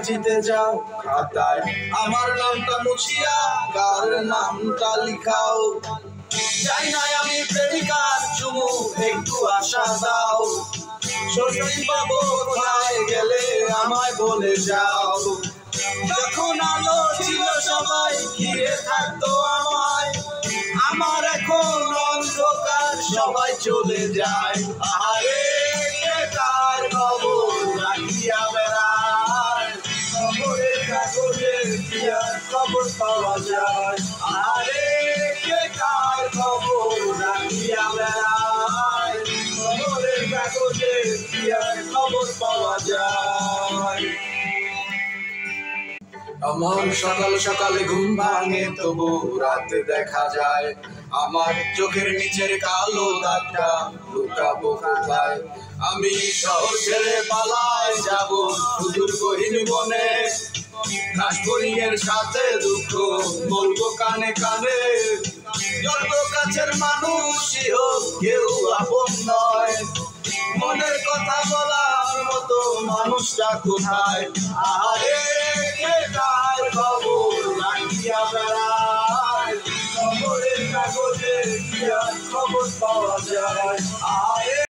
জিতে যাও খাতায় আমার নামটা মুছিয়া কার নামটা লিখাও। চাই না আমি প্রেমিকার চুমু, একটু আশা দাও। শ্বশুরি পাবো কোথায় গেলে আমায় বলে যাও। যখন আলো ছিল সবাই ঘিরে থাকতো আমায়, আমার এখন অন্ধকার সবাই চলে যায়। আরে কে কার খবর রাখিয়া বেড়ায়, খবরের কাগজে কি আর খবর পাওয়া যায়। আরে কে কার খবর রাখিয়া বেড়ায়, খবরের কাগজে কি আর খবর পাওয়া যায়। আমার সকাল সকালে ঘুম ভাঙে তবু রাতে দেখা যায়, আমার চোখের নিচের কালো দাগটা লুকাবো কোথায়। আমি শহর ছেড়ে পালায় যাব সুদূর গহীন বনে, ঘাস ফড়িংয়ের সাথে দুঃখ বলবো কানে কানে। যত কাছের মানুষই হোক কেউ আপন নয়, মনের কথা বলার মতো মানুষটা কোথায়। আরে কে কার খবর রাখিয়া বেড়ায়, খবরের কাগজে কি আর খবর পাওয়া যায়।